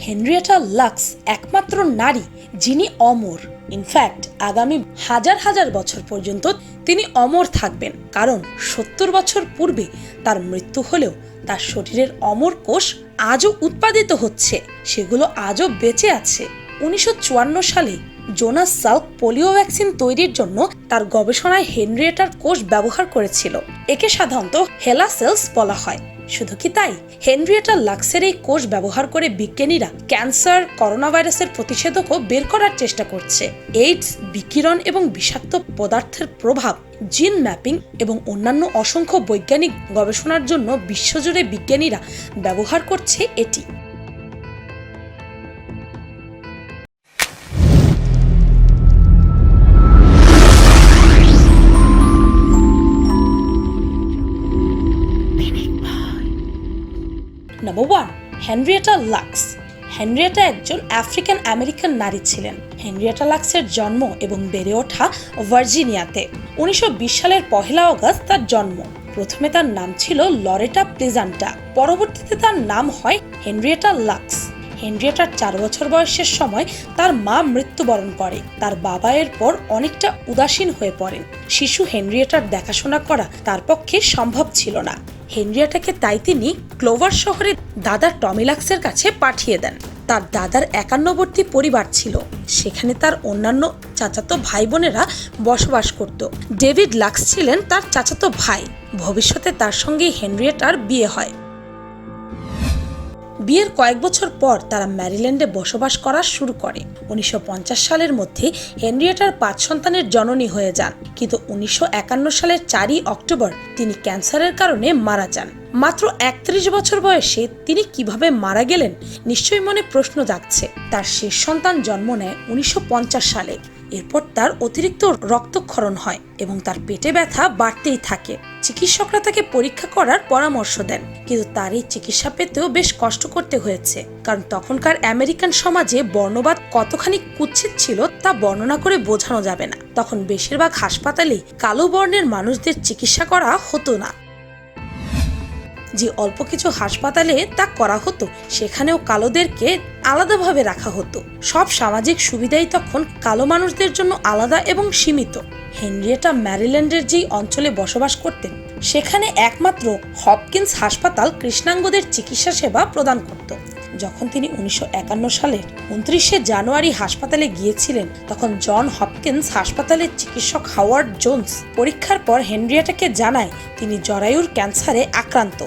Henrietta lux একমাত্র নারী যিনি অমর। ইনফ্যাক্ট আগামী হাজার হাজার বছর পর্যন্ত তিনি অমর থাকবেন, কারণ 70 বছর পূর্বে তার মৃত্যু হলেও তার শরীরের অমর কোষ আজও উৎপাদিত হচ্ছে, সেগুলো আজও বেঁচে আছে। 1954 সালে জোনাস সাল্ক পোলিও ভ্যাকসিন তৈরির জন্য তার গবেষণায় হেনরিয়েটার কোষ ব্যবহার করেছিল। একে সাধারণত হেলা সেলস বলা হয়। শুধু কি তাই, হেনরিয়েটা লাক্সের এই কোষ ব্যবহার করে বিজ্ঞানীরা ক্যান্সার, করোনা ভাইরাসের প্রতিষেধকও বের করার চেষ্টা করছে। এইডস, বিকিরণ এবং বিষাক্ত পদার্থের প্রভাব, জিন ম্যাপিং এবং অন্যান্য অসংখ্য বৈজ্ঞানিক গবেষণার জন্য বিশ্বজুড়ে বিজ্ঞানীরা ব্যবহার করছে এটি। Number 1, Henrietta Lacks. হেনরিয়েটা একজন আফ্রিকান আমেরিকান নারী ছিলেন। হেনরিয়েটা লাক্সের জন্ম এবং বেড়ে ওঠা ভার্জিনিয়াতে। 1920 সালের 1 আগস্ট তার জন্ম। প্রথমে তার নাম ছিল লরেটা প্লেজান্টা, পরবর্তীতে তার নাম হয় হেনরিয়েটা লাক্স। হেনরিয়েটার 4 বছর বয়সের সময় তার মা মৃত্যুবরণ করে। তার বাবা এরপর অনেকটা উদাসীন হয়ে পড়েন। শিশু হেনরিয়েটার দেখাশোনা করা তার পক্ষে সম্ভব ছিল না। হেনরিয়েটাকে তাই তিনি ক্লোভার শহরে দাদা টমি লাক্সের কাছে পাঠিয়ে দেন। তার দাদার একান্নবর্তী পরিবার ছিল, সেখানে তার অন্যান্য চাচাতো ভাই বোনেরা বসবাস করত। ডেভিড লাক্স ছিলেন তার চাচাতো ভাই। ভবিষ্যতে তার সঙ্গে হেনরিয়েটার বিয়ে হয়। বিয়ের কয়েক বছর পর তারা ম্যারিল্যান্ডে বসবাস করা শুরু করে। 1950 সালের মধ্যে হেনরিয়েটার 5 সন্তানের জননী হয়ে যান, কিন্তু 1951 সালের 4 অক্টোবর তিনি ক্যান্সারের কারণে মারা যান। মাত্র 31 বছর বয়সে তিনি কিভাবে মারা গেলেন নিশ্চয়ই মনে প্রশ্ন জাগছে। তার শেষ সন্তান জন্ম নেয় 1950 সালে। এরপর তার অতিরিক্ত রক্তক্ষরণ হয় এবং তার পেটে ব্যথা বাড়তেই থাকে। চিকিৎসকরা তাকে পরীক্ষা করার পরামর্শ দেন, কিন্তু তার এই চিকিৎসা পেতেও বেশ কষ্ট করতে হয়েছে, কারণ তখনকার আমেরিকান সমাজে বর্ণবাদ কতখানি কুৎসিত ছিল তা বর্ণনা করে বোঝানো যাবে না। তখন বেশিরভাগ হাসপাতালেই কালো বর্ণের মানুষদের চিকিৎসা করা হতো না। যে অল্প কিছু হাসপাতালে তা করা হতো, সেখানেও কালোদেরকে আলাদাভাবে রাখা হতো। সব সামাজিক সুবিধাই তখন কালো মানুষদের জন্য আলাদা এবং সীমিত। হেনরিয়েটা ম্যারিল্যান্ডের যেই অঞ্চলে বসবাস করতেন, সেখানে একমাত্র হপকিন্স হাসপাতাল কৃষ্ণাঙ্গদের চিকিৎসা সেবা প্রদান করত। যখন তিনি 1951 সালের 29 জানুয়ারি হাসপাতালে গিয়েছিলেন, তখন জন হপকিন্স হাসপাতালের চিকিৎসক হাওয়ার্ড জোন্স পরীক্ষার পর হেনরিয়েটাকে জানায় তিনি জরায়ুর ক্যান্সারে আক্রান্ত।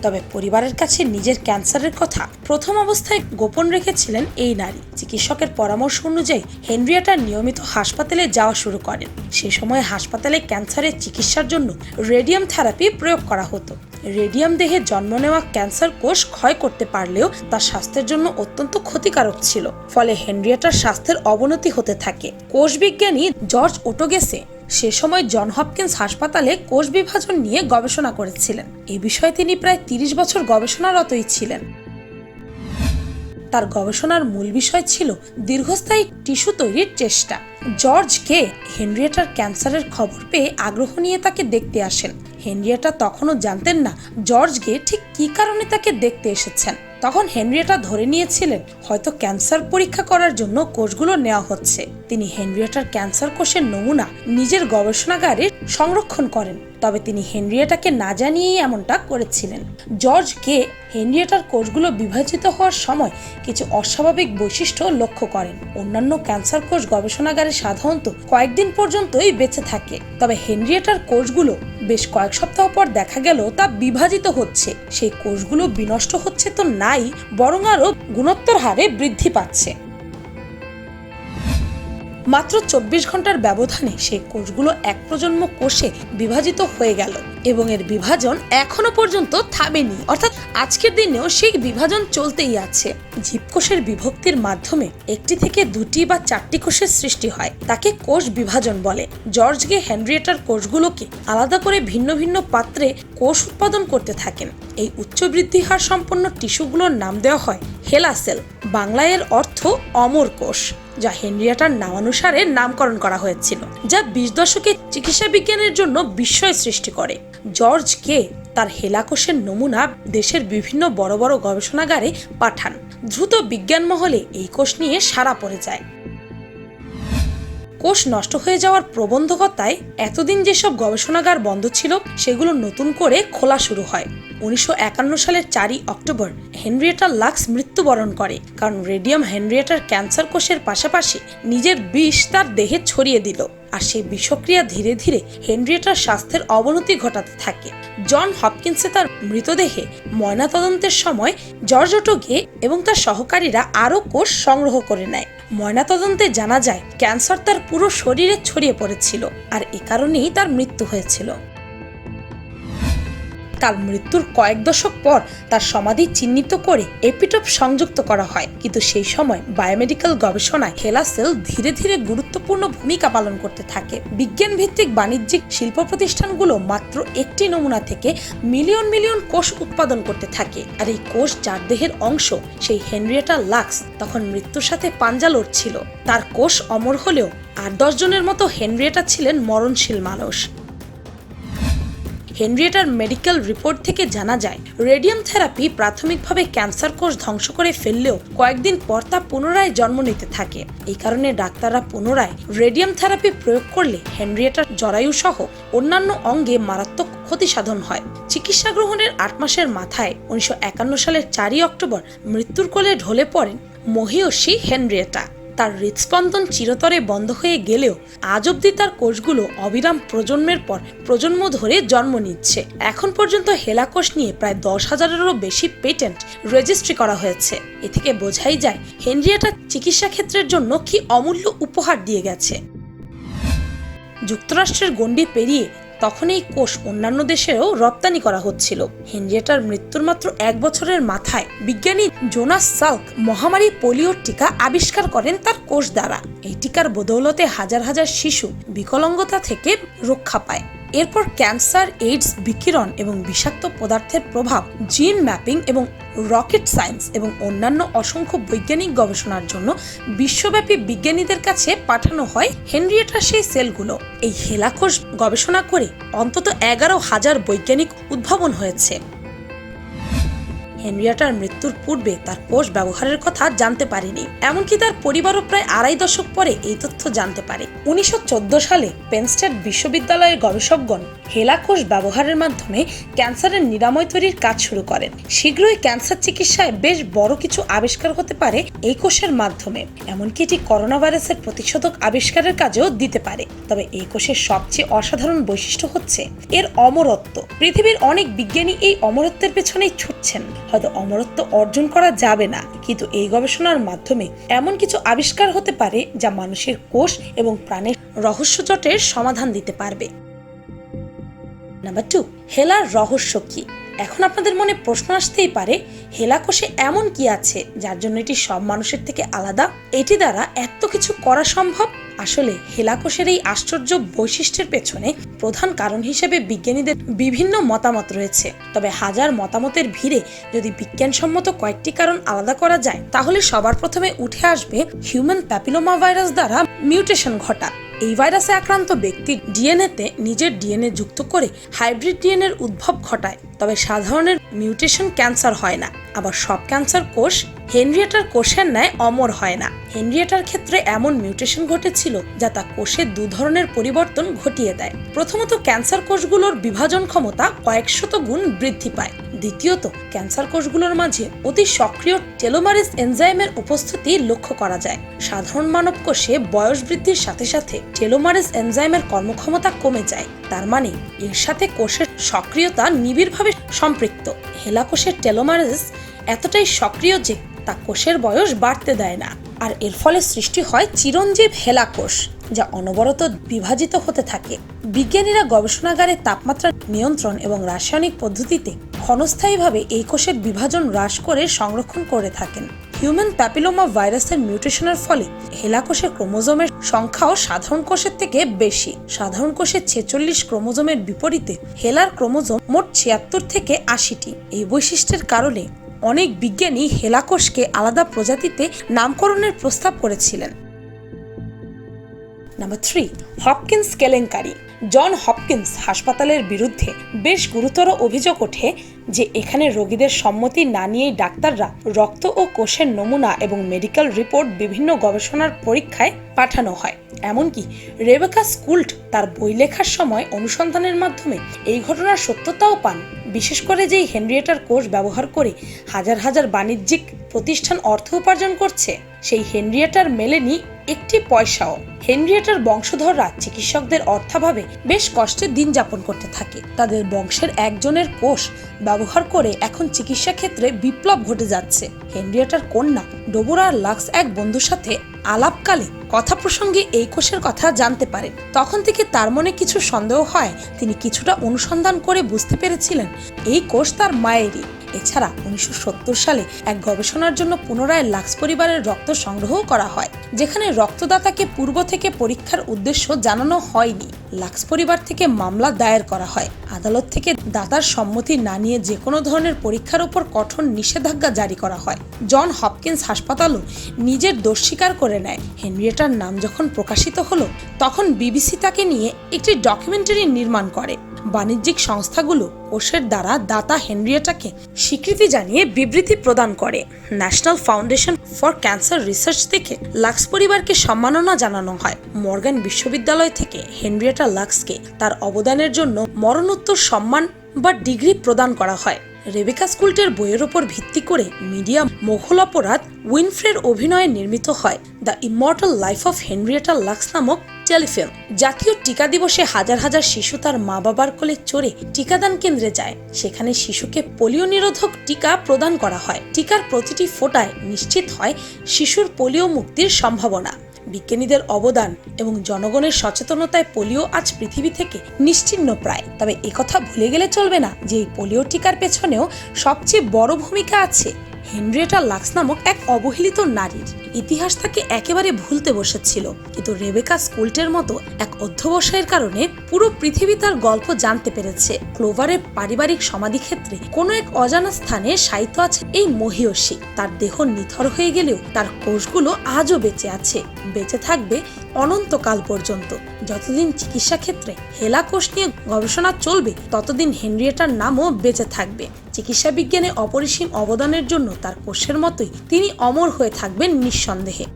তবে পরিবারের কাছে নিজের ক্যান্সারের কথা প্রথম অবস্থায় গোপন রেখেছিলেন এই নারী। চিকিৎসকের পরামর্শ অনুযায়ী হেনরিয়েটা নিয়মিত হাসপাতালে যাওয়া শুরু করেন। সে সময় হাসপাতালে ক্যান্সারের চিকিৎসার জন্য রেডিয়াম থেরাপি প্রয়োগ করা হতো। রেডিয়াম দেহে জন্ম নেওয়া ক্যান্সার কোষ ক্ষয় করতে পারলেও তার স্বাস্থ্যের জন্য অত্যন্ত ক্ষতিকারক ছিল। ফলে হেনরিয়েটার স্বাস্থ্যের অবনতি হতে থাকে। কোষবিজ্ঞানী জর্জ ওটোগেসে সে সময় জন হপকিন্স হাসপাতালে কোষ বিভাজন নিয়ে গবেষণা করেছিলেন। এই বিষয়ে তিনি প্রায় 30 বছর গবেষণারতই ছিলেন। তার গবেষণার মূল বিষয় ছিল দীর্ঘস্থায়ী টিস্যু তৈরির চেষ্টা। জর্জ কে হেনরিয়েটার ক্যান্সারের খবর পেয়ে আগ্রহ নিয়ে তাকে দেখতে আসেন। হেনরিয়েটা তখনও জানতেন না জর্জ গে ঠিক কী কারণে তাকে দেখতে এসেছেন। তখন হেনরিয়েটা ধরে নিয়েছিলেন হয়তো ক্যান্সার পরীক্ষা করার জন্য কোষগুলো নেওয়া হচ্ছে। তিনি হেনরিয়েটার ক্যান্সার কোষের নমুনা নিজের গবেষণাগারে সংরক্ষণ করেন, তবে তিনি হেনরিয়েটাকে না জানিয়েই এমনটা করেছিলেন। জর্জ কে হেনরিয়েটার কোষগুলো বিভাজিত হওয়ার সময় কিছু অস্বাভাবিক বৈশিষ্ট্য লক্ষ্য করেন। অন্যান্য ক্যান্সার কোষ গবেষণাগারে সাধারণত কয়েকদিন পর্যন্তই বেঁচে থাকে, তবে হেনরিয়েটার কোষগুলো বেশ কয়েক সপ্তাহ পর দেখা গেল তা বিভাজিত হচ্ছে। সেই কোষগুলো বিনষ্ট হচ্ছে তো নাই, বরং আরো গুণোত্তর হারে বৃদ্ধি পাচ্ছে। মাত্র 24 ঘন্টার ব্যবধানে সেই কোষগুলো এক প্রজন্ম কোষে বিভাজিত হয়ে গেল এবং এর বিভাজন এখনো পর্যন্ত থামেনি। অর্থাৎ আজকের দিনেও সেই বিভাজন চলতেই আছে। জীবকোষের বিভক্তির মাধ্যমে একটি থেকে 2টি বা 4টি কোষের সৃষ্টি হয়, তাকে কোষ বিভাজন বলে। জর্জ গে হেনরিয়েটার কোষগুলোকে আলাদা করে ভিন্ন ভিন্ন পাত্রে কোষ উৎপাদন করতে থাকেন। এই উচ্চ বৃদ্ধি হার সম্পন্ন টিস্যুগুলোর নাম দেওয়া হয় হেলা সেল, বাংলায় এর অর্থ অমর কোষ, যা হেনরিয়েটার নামানুসারে নামকরণ করা হয়েছিল, যা 20 দশকে চিকিৎসা বিজ্ঞানের জন্য বিস্ময় সৃষ্টি করে। জর্জ কে তার হেলাকোষের নমুনা দেশের বিভিন্ন বড় বড় গবেষণাগারে পাঠান। দ্রুত বিজ্ঞান মহলে এই কোষ নিয়ে সাড়া পড়ে যায়। কোষ নষ্ট হয়ে যাওয়ার প্রবন্ধকতায় এতদিন যেসব গবেষণাগার বন্ধ ছিল সেগুলো নতুন করে খোলা শুরু হয়। 1951 সালের 4 অক্টোবর হেনরিয়েটা লাক্স মৃত্যুবরণ করে, কারণ রেডিয়াম হেনরিয়েটার ক্যান্সার কোষের পাশাপাশি নিজের বিষ তার দেহে ছড়িয়ে দিল। আর সেই বিষক্রিয়া ধীরে ধীরে হেনরিয়েটার স্বাস্থ্যের অবনতি ঘটাতে থাকে। জন হপকিন্সে তার মৃতদেহে ময়নাতদন্তের সময় জর্জ ওটোগে এবং তার সহকারীরা আরও কোষ সংগ্রহ করে নেয়। ময়নাতদন্তে জানা যায় ক্যান্সার তার পুরো শরীরে ছড়িয়ে পড়েছিল, আর এ কারণেই তার মৃত্যু হয়েছিল। তার মৃত্যুর কয়েক দশক পর তার সমাধি চিহ্নিত করে এপিটপ সংযুক্ত করা হয়, কিন্তু সেই সময় বায়োমেডিক্যাল গবেষণায় হেলা সেল ধীরে ধীরে গুরুত্বপূর্ণ ভূমিকা পালন করতে থাকে। বিজ্ঞান ভিত্তিক বাণিজ্যিক শিল্প প্রতিষ্ঠানগুলো মাত্র একটি নমুনা থেকে মিলিয়ন মিলিয়ন কোষ উৎপাদন করতে থাকে। আর এই কোষ যার দেহের অংশ, সেই হেনরিয়েটা লাক্স তখন মৃত্যুর সাথে পাঞ্জা লড়ছিল। তার কোষ অমর হলেও 8-10 জনের মতো হেনরিয়েটা ছিলেন মরণশীল মানুষ। হেনরিয়েটার মেডিকেল রিপোর্ট থেকে জানা যায় রেডিয়াম থেরাপি প্রাথমিকভাবে ক্যান্সার কোষ ধ্বংস করে ফেললেও কয়েকদিন পর তা পুনরায় জন্ম নিতে থাকে। এই কারণে ডাক্তাররা পুনরায় রেডিয়াম থেরাপি প্রয়োগ করলে হেনরিয়েটার জরায়ু সহ অন্যান্য অঙ্গে মারাত্মক ক্ষতি সাধন হয়। চিকিৎসা গ্রহণের 8 মাসের মাথায় 1951 সালের 4 অক্টোবর মৃত্যুর কোলে ঢলে পড়েন মহিয়সী হেনরিয়েটা। তার হৃদস্পন্দন চিরতরে বন্ধ হয়ে গেলেও আজ অব্দি তার কোষগুলো অবিরাম প্রজন্মের পর প্রজন্ম ধরে জন্ম নিচ্ছে। এখন পর্যন্ত হেলা কোষ নিয়ে প্রায় 10,000-এরও বেশি পেটেন্ট রেজিস্ট্রি করা হয়েছে। এ থেকে বোঝাই যায় হেনরিয়েটা চিকিৎসা ক্ষেত্রের জন্য কি অমূল্য উপহার দিয়ে গেছে। যুক্তরাষ্ট্রের গণ্ডি পেরিয়ে তখন এই কোষ অন্যান্য দেশেও রপ্তানি করা হচ্ছিল। হেনরিয়েটার মৃত্যুর মাত্র 1 বছরের মাথায় বিজ্ঞানী জোনাস সাল্ক মহামারী পোলিওর টিকা আবিষ্কার করেন তার কোষ দ্বারা। এই টিকার বদৌলতে হাজার হাজার শিশু বিকলাঙ্গতা থেকে রক্ষা পায়। এরপর ক্যান্সার, এইডস, বিকিরণ এবং বিষাক্ত পদার্থের প্রভাব, জিন ম্যাপিং এবং রকেট সায়েন্স এবং অন্যান্য অসংখ্য বৈজ্ঞানিক গবেষণার জন্য বিশ্বব্যাপী বিজ্ঞানীদের কাছে পাঠানো হয় হেনরিয়েটার সেই সেলগুলো। এই হেলা কোষ গবেষণা করে অন্তত 11,000 বৈজ্ঞানিক উদ্ভাবন হয়েছে। হেনরিয়েটার মৃত্যুর পূর্বে তার কোষ ব্যবহারের কথা জানতে পারেনি, এমনকি তার পরিবারও প্রায় 2.5 দশক পরে এই তথ্য জানতে পারে। 1914 সালে পেন স্টেট বিশ্ববিদ্যালয়ের গবেষকগণ হেলা কোষ ব্যবহারের মাধ্যমে ক্যান্সারের নিরাময় তৈরির কাজ শুরু করেন। শীঘ্রই ক্যান্সার চিকিৎসায় বেশ বড় কিছু আবিষ্কার হতে পারে এই কোষের মাধ্যমে, এমনকি এটি করোনা ভাইরাসের প্রতিষেধক আবিষ্কারের কাজেও দিতে পারে। তবে এই কোষের সবচেয়ে অসাধারণ বৈশিষ্ট্য হচ্ছে এর অমরত্ব। পৃথিবীর অনেক বিজ্ঞানী এই অমরত্বের পেছনেই ছুটছেন। হয়তো অমরত্ব অর্জন করা যাবে না, কিন্তু এই গবেষণার মাধ্যমে এমন কিছু আবিষ্কার হতে পারে যা মানুষের কোষ এবং প্রাণের রহস্যজটের সমাধান দিতে পারবে। নাম্বার 2, হেলার রহস্য কি? এখন আপনাদের মনে প্রশ্ন আসতেই পারে, হেলা কোষে এমন কি আছে যার জন্য এটি সব মানুষের থেকে আলাদা? এটি দ্বারা এত কিছু করা সম্ভব? আসলে হেলা কোষের এই আশ্চর্য বৈশিষ্ট্যের পেছনে প্রধান কারণ হিসেবে বিজ্ঞানীদের বিভিন্ন মতামত রয়েছে। তবে হাজার মতামতের ভিড়ে যদি বিজ্ঞানসম্মত কয়েকটি কারণ আলাদা করা যায়, তাহলে সবার প্রথমে উঠে আসবে হিউম্যান প্যাপিলোমা ভাইরাস দ্বারা মিউটেশন ঘটা। এই ভাইরাসে আক্রান্ত ব্যক্তির ডিএনএতে নিজের ডিএনএ যুক্ত করে হাইব্রিড ডিএনএর উদ্ভব ঘটায়। তবে সাধারণের মিউটেশন ক্যান্সার হয় না। আবার সব ক্যান্সার কোষ হেনরিয়েটার কোষের ন্যায় অমর হয় না। হেনরিয়েটার ক্ষেত্রে এমন মিউটেশন ঘটেছিল যা তা কোষের 2 ধরনের পরিবর্তন ঘটিয়ে দেয়। প্রথমত, ক্যান্সার কোষগুলোর বিভাজন ক্ষমতা কয়েকশত গুণ বৃদ্ধি পায়। দ্বিতীয়ত, ক্যান্সার কোষগুলোর মাঝে অতি সক্রিয় টেলোমারেজ এনজাইমের উপস্থিতি লক্ষ্য করা যায়। সাধারণ মানব কোষে বয়স বৃদ্ধির সাথে সাথে টেলোমারেজ এনজাইমের কর্মক্ষমতা কমে যায়। তার মানে এর সাথে কোষের সক্রিয়তা নিবিড়ভাবে সম্পৃক্ত। হেলা কোষের টেলোমারেজ এতটাই সক্রিয় যে তা কোষের বয়স বাড়তে দেয় না। আর এর ফলে সৃষ্টি হয় চিরঞ্জীব হেলা কোষ, যা অনবরত বিভাজিত হতে থাকে। বিজ্ঞানীরা গবেষণাগারে তাপমাত্রা নিয়ন্ত্রণ এবং রাসায়নিক পদ্ধতিতে ক্ষণস্থায়ীভাবে এই কোষের বিভাজন হ্রাস করে সংরক্ষণ করে থাকেন। হিউম্যান প্যাপিলোমা ভাইরাসের মিউটেশনের ফলে হেলা কোষের ক্রোমোজোমের সংখ্যাও সাধারণ কোষের থেকে বেশি। সাধারণ কোষের 46 ক্রোমোজোমের বিপরীতে হেলার ক্রোমোজোম মোট 76 থেকে 80টি। এই বৈশিষ্ট্যের কারণে অনেক বিজ্ঞানী হেলা কোষকে আলাদা প্রজাতিতে নামকরণের প্রস্তাব করেছিলেন। নাম্বার 3, হপকিন্স কেলেঙ্কারি। জন হপকিন্স হাসপাতালের বিরুদ্ধে বেশ গুরুতর অভিযোগ ওঠে যে এখানে রোগীদের সম্মতি না নিয়েই ডাক্তাররা রক্ত ও কোষের নমুনা এবং মেডিকেল রিপোর্ট বিভিন্ন গবেষণার পরীক্ষায় পাঠানো হয়। এমনকি রেবেকা স্কুল্ট তার বই লেখার সময় অনুসন্ধানের মাধ্যমে এই ঘটনার সত্যতাও পান। বিশেষ করে যেই হেনরিয়েটার কোষ ব্যবহার করে হাজার হাজার বাণিজ্যিক প্রতিষ্ঠান অর্থ উপার্জন করছে, সেই হেনরিয়েটার মেলেনি একটি পয়সাও। হেনরিয়েটার বংশধররা চিকিৎসকদের অর্থাভাবে বেশ কষ্টের দিন যাপন করতে থাকে। তাদের বংশের একজনের কোষ ব্যবহার করে এখন চিকিৎসা ক্ষেত্রে বিপ্লব ঘটে যাচ্ছে। হেনরিয়েটার কন্যা ডোবোরা লাক্স এক বন্ধুর সাথে আলাপকালে কথা প্রসঙ্গে এই কোষের কথা জানতে পারেন। তখন থেকে তার মনে কিছু সন্দেহ হয়। তিনি কিছুটা অনুসন্ধান করে বুঝতে পেরেছিলেন এই কোষ তার মায়েরই। এছাড়া 1970 সালে এক গবেষণার জন্য পুনরায় লাক্স পরিবারের রক্ত সংগ্রহ করা হয়, যেখানে রক্তদাতাকে পূর্ব থেকে পরীক্ষার উদ্দেশ্য জানানো হয়নি। লাক্স পরিবার থেকে মামলা দায়ের করা হয়। আদালত থেকে দাতার সম্মতি না নিয়ে যে কোনো ধরনের পরীক্ষার উপর কঠোর নিষেধাজ্ঞা জারি করা হয়। জন হপকিন্স হাসপাতালও নিজের দোষ স্বীকার করে নেয়। হেনরিয়েটার নাম যখন প্রকাশিত হলো, তখন বিবিসি তাকে নিয়ে একটি ডকুমেন্টারি নির্মাণ করে। বাণিজ্যিক সংস্থাগুলো কোষের দ্বারা দাতা হেনরিয়েটাকে স্বীকৃতি জানিয়ে বিবৃতি প্রদান করে। National foundation for cancer research থেকে লাক্স পরিবারকে সম্মাননা জানানো হয়। মর্গান বিশ্ববিদ্যালয় থেকে হেনরিয়েটা লাক্সকে তার অবদানের জন্য মরণোত্তর সম্মান বা ডিগ্রি প্রদান করা হয়। রেবেকা স্কুল্টের বইয়ের ওপর ভিত্তি করে মিডিয়া মোঘল অপরাধ উইনফ্রের অভিনয়ে নির্মিত হয় the immortal life of Henrietta Lacks নামক টেলিফিল্ম। জাতীয় টিকা দিবসে হাজার হাজার শিশু তার মা বাবার কোলে চড়ে টিকাদান কেন্দ্রে যায়। সেখানে শিশুকে পোলিও নিরোধক টিকা প্রদান করা হয়। টিকার প্রতিটি ফোঁটায় নিশ্চিত হয় শিশুর পোলিও মুক্তির সম্ভাবনা। বিজ্ঞানীদের অবদান এবং জনগণের সচেতনতায় পোলিও আজ পৃথিবী থেকে নিশ্চিহ্ন প্রায়। তবে একথা ভুলে গেলে চলবে না যে এই পোলিও টিকার পেছনেও সবচেয়ে বড় ভূমিকা আছে হেনরিয়েটা লাক্স নামক এক অবহেলিত নারীর। ইতিহাস তাকে একেবারে ভুলতে বসেছিল, কিন্তু রেবেকা স্কুল্টের মতো এক অধ্যবসায়ের কারণে পুরো পৃথিবী তার গল্প জানতে পেরেছে। ক্লোভারের পারিবারিক সমাধিক্ষেত্রে কোনো এক অজানা স্থানে শায়িত আছে এই মহীয়সী। তার দেহ নিথর হয়ে গেলেও তার কোষগুলো আজও বেঁচে আছে, বেঁচে থাকবে অনন্তকাল পর্যন্ত। যতদিন চিকিৎসা ক্ষেত্রে হেলা কোষ নিয়ে গবেষণা চলবে, ততদিন হেনরিয়েটার নামও বেঁচে থাকবে। চিকিৎসা বিজ্ঞানে অপরিসীম অবদানের জন্য তার কোষের মতোই তিনি অমর হয়ে থাকবেন নিঃসন্দেহে।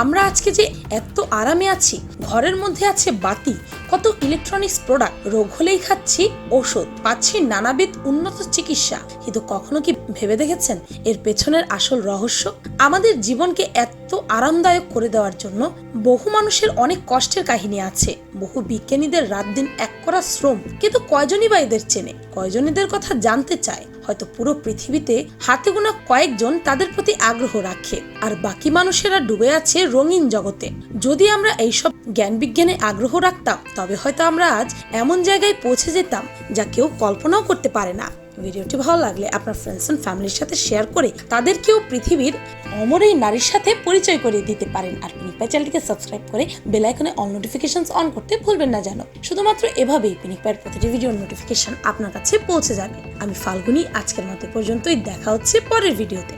আমরা আজকে যে এত আরামে আছি, ঘরের মধ্যে আছে বাতি, কত ইলেকট্রনিক্স প্রোডাক্ট, রোগ হলেই খাচ্ছি ওষুধ, পাচ্ছি নানাবিধ উন্নত চিকিৎসা, কিন্তু কখনো কি ভেবে দেখেছেন এর পেছনের আসল রহস্য? আমাদের জীবনকে এত আরামদায়ক করে দেওয়ার জন্য বহু মানুষের অনেক কষ্টের কাহিনী আছে। বহু বিজ্ঞানীদের রাত দিন এক করা শ্রম, কিন্তু কয়জনই বা এদের চেনে? কয়জন এদের কথা জানতে চায়? হয়তো পুরো পৃথিবীতে হাতে গোনা কয়েকজন তাদের প্রতি আগ্রহ রাখে, আর বাকি মানুষেরা ডুবে আছে রঙিন জগতে। যদি আমরা এইসব জ্ঞান বিজ্ঞানে আগ্রহ রাখতাম, তবে হয়তো আমরা আজ এমন জায়গায় পৌঁছে যেতাম যা কেউ কল্পনাও করতে পারে না। ভিডিওটি ভালো লাগলে আপনার ফ্রেন্ডস এন্ড ফ্যামিলির সাথে শেয়ার করে তাদেরকেও পৃথিবীর অমর এই নারীর সাথে পরিচয় করিয়ে দিতে পারেন। আর পিনিক পাই চ্যানেলটিকে সাবস্ক্রাইব করে বেল আইকনে অল নোটিফিকেশনস অন করতে ভুলবেন না যেন। শুধুমাত্র এভাবেই পিনিক পাইয়ের প্রতিটি ভিডিওর নোটিফিকেশন আপনার কাছে পৌঁছে যাবে। আমি ফাল্গুনি, আজকের মতো পর্যন্তই। দেখা হচ্ছে পরের ভিডিওতে।